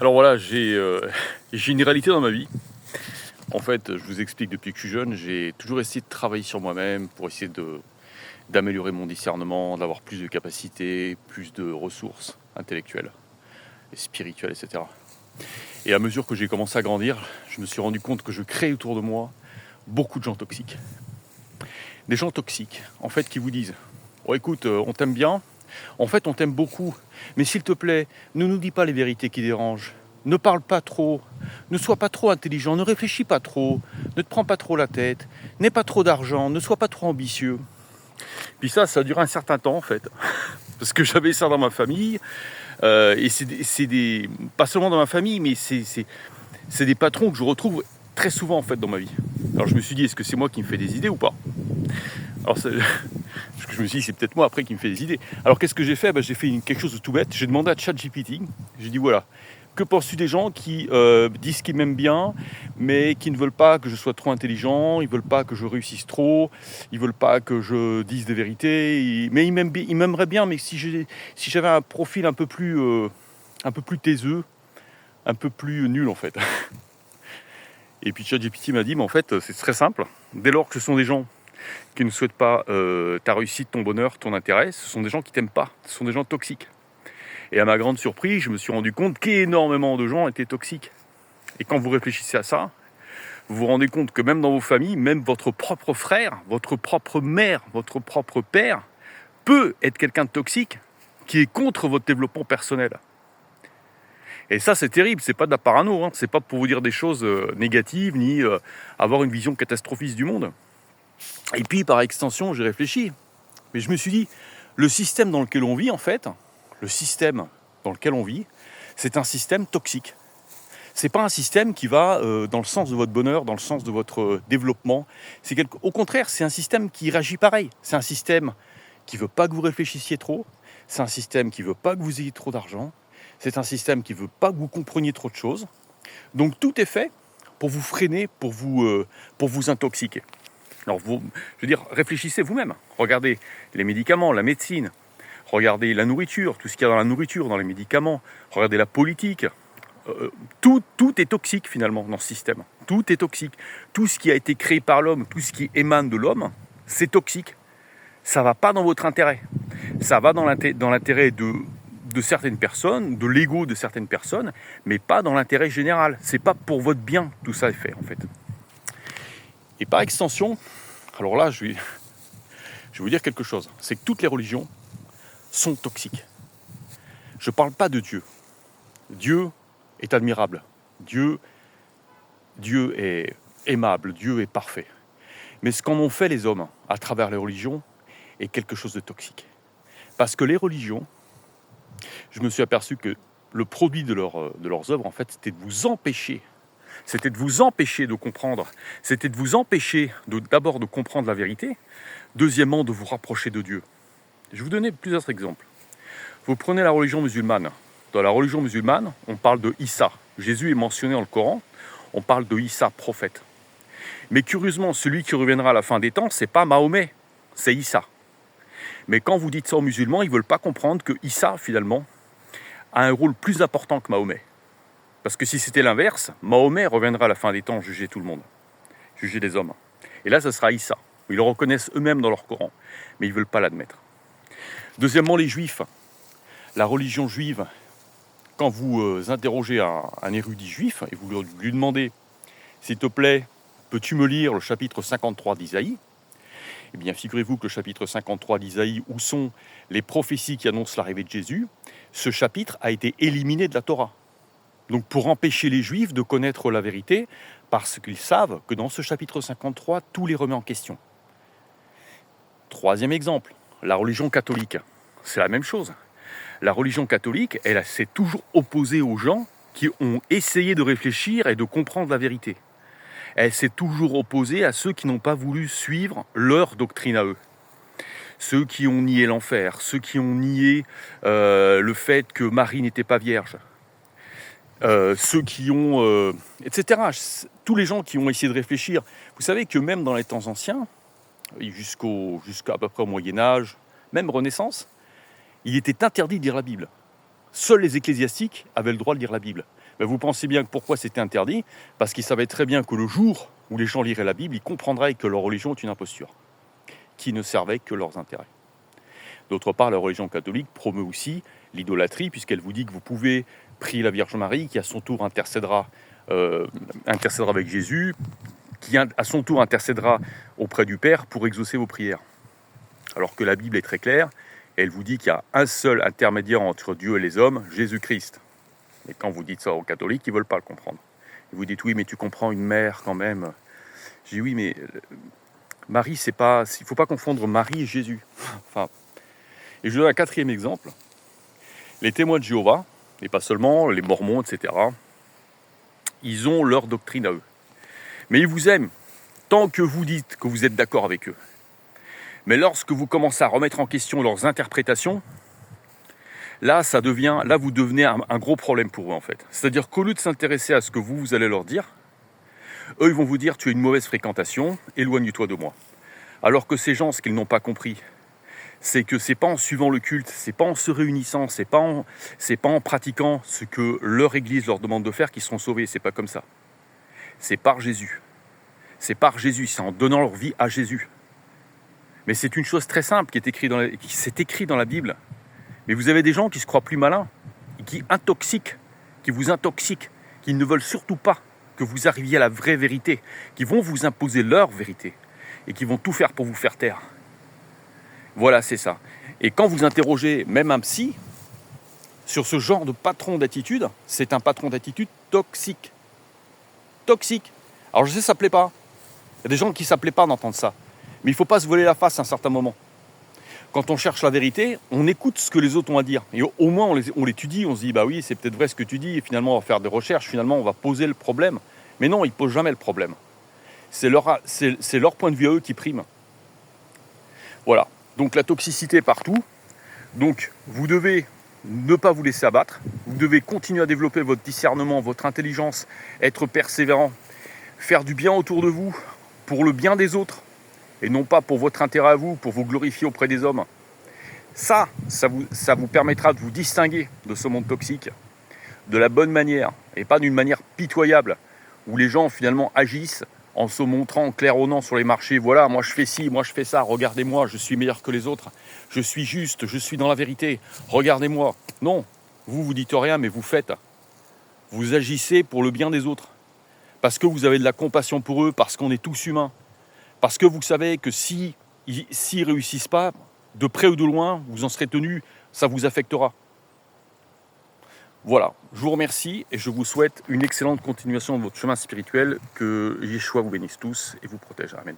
Alors voilà, j'ai une réalité dans ma vie. En fait, je vous explique, depuis que je suis jeune, j'ai toujours essayé de travailler sur moi-même pour essayer d'améliorer mon discernement, d'avoir plus de capacités, plus de ressources intellectuelles, et spirituelles, etc. Et à mesure que j'ai commencé à grandir, je me suis rendu compte que je crée autour de moi beaucoup de gens toxiques. Des gens toxiques, en fait, qui vous disent « Oh écoute, on t'aime bien, en fait on t'aime beaucoup, mais s'il te plaît, ne nous dis pas les vérités qui dérangent. Ne parle pas trop, ne sois pas trop intelligent, ne réfléchis pas trop, ne te prends pas trop la tête, n'aie pas trop d'argent, ne sois pas trop ambitieux. » Puis ça a duré un certain temps en fait, parce que j'avais ça dans ma famille, et pas seulement dans ma famille, mais c'est des patrons que je retrouve très souvent en fait dans ma vie. Alors je me suis dit, est-ce que c'est moi qui me fais des idées ou pas? Alors je me suis dit, c'est peut-être moi après qui me fait des idées. Alors qu'est-ce que j'ai fait? J'ai fait quelque chose de tout bête. J'ai demandé à ChatGPT, j'ai dit voilà, que penses-tu des gens qui disent qu'ils m'aiment bien, mais qui ne veulent pas que je sois trop intelligent, ils ne veulent pas que je réussisse trop, ils ne veulent pas que je dise des vérités, mais ils m'aimeraient bien, mais si j'avais un profil un peu plus taiseux, un peu plus nul en fait. Et puis ChatGPT m'a dit, mais en fait c'est très simple, dès lors que ce sont des gens qui ne souhaitent pas ta réussite, ton bonheur, ton intérêt, ce sont des gens qui t'aiment pas, ce sont des gens toxiques. Et à ma grande surprise, je me suis rendu compte qu'énormément de gens étaient toxiques. Et quand vous réfléchissez à ça, vous vous rendez compte que même dans vos familles, même votre propre frère, votre propre mère, votre propre père peut être quelqu'un de toxique qui est contre votre développement personnel. Et ça, c'est terrible, c'est pas de la parano, hein. C'est pas pour vous dire des choses négatives, ni avoir une vision catastrophiste du monde. Et puis, par extension, j'ai réfléchi. Mais je me suis dit, le système dans lequel on vit, en fait, le système dans lequel on vit, c'est un système toxique. C'est pas un système qui va dans le sens de votre bonheur, dans le sens de votre développement. Au contraire, c'est un système qui réagit pareil. C'est un système qui veut pas que vous réfléchissiez trop. C'est un système qui veut pas que vous ayez trop d'argent. C'est un système qui veut pas que vous compreniez trop de choses. Donc tout est fait pour vous freiner, pour vous intoxiquer. Alors, je veux dire, réfléchissez vous-même. Regardez les médicaments, la médecine. Regardez la nourriture, tout ce qu'il y a dans la nourriture, dans les médicaments. Regardez la politique. Tout est toxique finalement dans ce système. Tout est toxique. Tout ce qui a été créé par l'homme, tout ce qui émane de l'homme, c'est toxique. Ça ne va pas dans votre intérêt. Ça va dans l'intérêt de certaines personnes, de l'ego de certaines personnes, mais pas dans l'intérêt général. C'est pas pour votre bien tout ça est fait en fait. Et par extension, alors là, je vais vous dire quelque chose. C'est que toutes les religions sont toxiques. Je ne parle pas de Dieu. Dieu est admirable. Dieu est aimable. Dieu est parfait. Mais ce qu'en ont fait les hommes à travers les religions est quelque chose de toxique. Parce que les religions, je me suis aperçu que le produit de leurs œuvres, en fait, c'était de vous empêcher. C'était de vous empêcher de comprendre. C'était de vous empêcher d'abord de comprendre la vérité. Deuxièmement, de vous rapprocher de Dieu. Je vais vous donner plusieurs exemples. Vous prenez la religion musulmane. Dans la religion musulmane, on parle de Issa. Jésus est mentionné dans le Coran. On parle de Issa, prophète. Mais curieusement, celui qui reviendra à la fin des temps, c'est pas Mahomet, c'est Issa. Mais quand vous dites ça aux musulmans, ils ne veulent pas comprendre que Issa, finalement, a un rôle plus important que Mahomet. Parce que si c'était l'inverse, Mahomet reviendra à la fin des temps juger tout le monde, juger les hommes. Et là, ce sera Issa. Ils le reconnaissent eux-mêmes dans leur Coran, mais ils ne veulent pas l'admettre. Deuxièmement, les Juifs. La religion juive, quand vous interrogez un érudit juif et vous lui demandez « S'il te plaît, peux-tu me lire le chapitre 53 d'Isaïe ?» Eh bien, figurez-vous que le chapitre 53 d'Isaïe, où sont les prophéties qui annoncent l'arrivée de Jésus, ce chapitre a été éliminé de la Torah. Donc pour empêcher les Juifs de connaître la vérité, parce qu'ils savent que dans ce chapitre 53, tout les remet en question. Troisième exemple, la religion catholique. C'est la même chose. La religion catholique, elle s'est toujours opposée aux gens qui ont essayé de réfléchir et de comprendre la vérité. Elle s'est toujours opposée à ceux qui n'ont pas voulu suivre leur doctrine à eux. Ceux qui ont nié l'enfer, ceux qui ont nié le fait que Marie n'était pas vierge. Ceux qui ont... etc. Tous les gens qui ont essayé de réfléchir. Vous savez que même dans les temps anciens, jusqu'à peu près au Moyen-Âge, même Renaissance, il était interdit de lire la Bible. Seuls les ecclésiastiques avaient le droit de lire la Bible. Ben, vous pensez bien que pourquoi c'était interdit? Parce qu'ils savaient très bien que le jour où les gens liraient la Bible, ils comprendraient que leur religion est une imposture, qui ne servait que leurs intérêts. D'autre part, la religion catholique promeut aussi l'idolâtrie, puisqu'elle vous dit que vous pouvez prier la Vierge Marie, qui à son tour intercédera avec Jésus, qui à son tour intercédera auprès du Père pour exaucer vos prières. Alors que la Bible est très claire, elle vous dit qu'il y a un seul intermédiaire entre Dieu et les hommes, Jésus-Christ. Et quand vous dites ça aux catholiques, ils ne veulent pas le comprendre. Ils vous dites, oui, mais tu comprends une mère quand même. Je dis, oui, mais Marie, c'est pas... Il ne faut pas confondre Marie et Jésus. Enfin, et je donne un quatrième exemple. Les témoins de Jéhovah, et pas seulement, les mormons, etc., ils ont leur doctrine à eux. Mais ils vous aiment tant que vous dites que vous êtes d'accord avec eux. Mais lorsque vous commencez à remettre en question leurs interprétations, là, vous devenez un gros problème pour eux, en fait. C'est-à-dire qu'au lieu de s'intéresser à ce que vous allez leur dire, eux, ils vont vous dire « tu as une mauvaise fréquentation, éloigne-toi de moi ». Alors que ces gens, ce qu'ils n'ont pas compris, c'est que c'est pas en suivant le culte, c'est pas en se réunissant, c'est pas en pratiquant ce que leur Église leur demande de faire qu'ils seront sauvés. C'est pas comme ça. C'est par Jésus. C'est par Jésus, c'est en donnant leur vie à Jésus. Mais c'est une chose très simple qui s'est écrit dans la Bible. Mais vous avez des gens qui se croient plus malins, qui vous intoxiquent, qui ne veulent surtout pas que vous arriviez à la vraie vérité, qui vont vous imposer leur vérité et qui vont tout faire pour vous faire taire. Voilà, c'est ça. Et quand vous interrogez même un psy sur ce genre de patron d'attitude, c'est un patron d'attitude toxique. Toxique. Alors je sais, ça ne plaît pas. Il y a des gens qui ne plaît pas d'entendre ça. Mais il ne faut pas se voler la face à un certain moment. Quand on cherche la vérité, on écoute ce que les autres ont à dire. Et au moins, on l'étudie, on se dit, bah oui, c'est peut-être vrai ce que tu dis, et finalement, on va faire des recherches, finalement, on va poser le problème. Mais non, ils ne posent jamais le problème. C'est leur point de vue à eux qui prime. Voilà. Donc la toxicité partout. Donc vous devez ne pas vous laisser abattre. Vous devez continuer à développer votre discernement, votre intelligence, être persévérant, faire du bien autour de vous, pour le bien des autres, et non pas pour votre intérêt à vous, pour vous glorifier auprès des hommes. Ça vous permettra de vous distinguer de ce monde toxique, de la bonne manière, et pas d'une manière pitoyable, où les gens finalement agissent en se montrant claironnant sur les marchés. Voilà, moi je fais ci, moi je fais ça, regardez-moi, je suis meilleur que les autres, je suis juste, je suis dans la vérité, regardez-moi. Non, vous dites rien, mais vous faites. Vous agissez pour le bien des autres, parce que vous avez de la compassion pour eux, parce qu'on est tous humains, parce que vous savez que s'ils ne réussissent pas, de près ou de loin, vous en serez tenu, ça vous affectera. Voilà, je vous remercie et je vous souhaite une excellente continuation de votre chemin spirituel. Que Yeshua vous bénisse tous et vous protège. Amen.